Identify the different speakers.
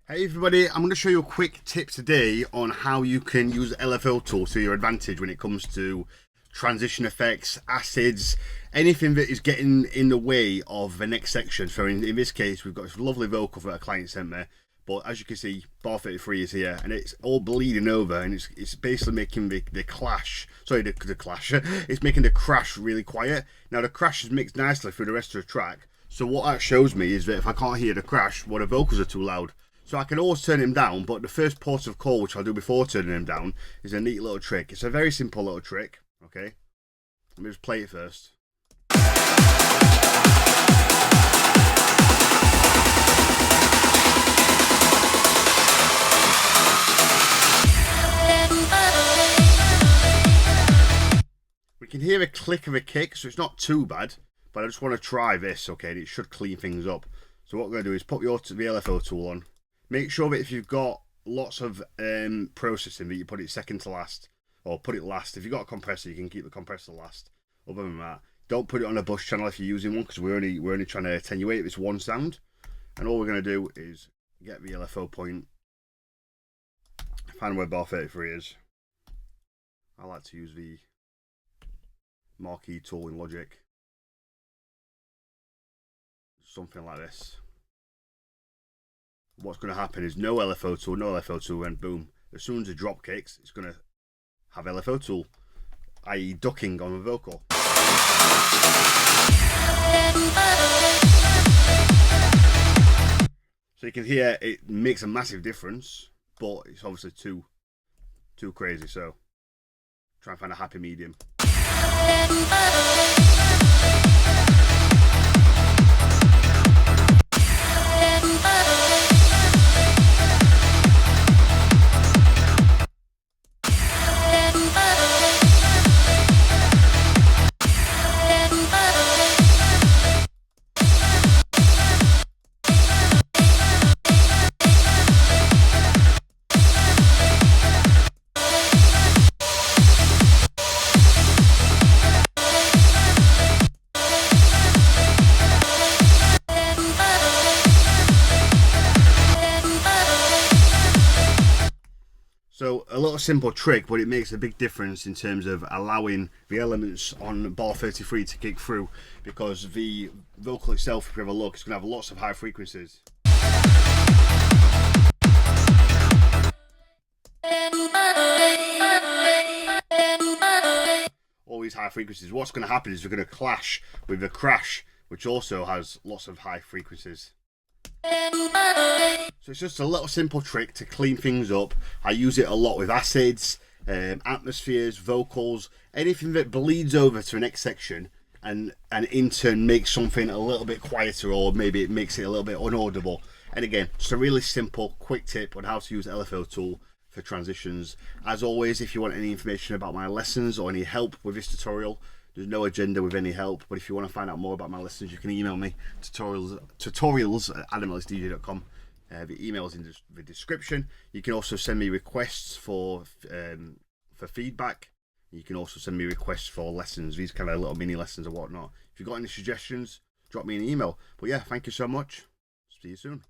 Speaker 1: Hey everybody, I'm going to show you a quick tip today on how you can use LFO tool to your advantage when it comes to transition effects, acids, anything that is getting in the way of the next section. So in this case, we've got this lovely vocal that a client sent me, but as you can see, bar 33 is here and it's all bleeding over, and it's basically making the clash, sorry, the clash, it's making the crash really quiet. Now the crash is mixed nicely through the rest of the track, so what that shows me is that if I can't hear the crash, well, the vocals are too loud. So I can always turn him down, but the first port of call, which I'll do before turning him down, is a neat little trick. It's a very simple little trick, okay? Let me just play it first. We can hear a click of a kick, so it's not too bad, but I just want to try this, okay? And it should clean things up. So what we're going to do is put the LFO tool on. Make sure that if you've got lots of processing, that you put it second to last, or put it last. If you've got a compressor, you can keep the compressor last. Other than that, don't put it on a bus channel if you're using one, because we're only trying to attenuate this one sound. And all we're going to do is get the LFO point, find where bar 33 is. I like to use the marquee tool in Logic. Something like this. What's going to happen is no LFO tool, and boom, as soon as the drop kicks, it's going to have LFO tool, i.e. ducking on the vocal. So you can hear it makes a massive difference, but it's obviously too crazy, so try and find a happy medium. So a little simple trick, but it makes a big difference in terms of allowing the elements on bar 33 to kick through, because the vocal itself, if you have a look, it's going to have lots of high frequencies. All these high frequencies, what's going to happen is they're going to clash with the crash, which also has lots of high frequencies. So it's just a little simple trick to clean things up. I use it a lot with acids, atmospheres, vocals, anything that bleeds over to the next section and in turn makes something a little bit quieter, or maybe it makes it a little bit unaudible. And again, just a really simple quick tip on how to use LFO tool for transitions. As always, if you want any information about my lessons or any help with this tutorial, there's no agenda with any help, but if you want to find out more about my lessons, you can email me, tutorials@adamellisdj.com. The email is in the description. You can also send me requests for feedback. You can also send me requests for lessons, these kind of little mini lessons or whatnot. If you've got any suggestions, drop me an email. But yeah, thank you so much. See you soon.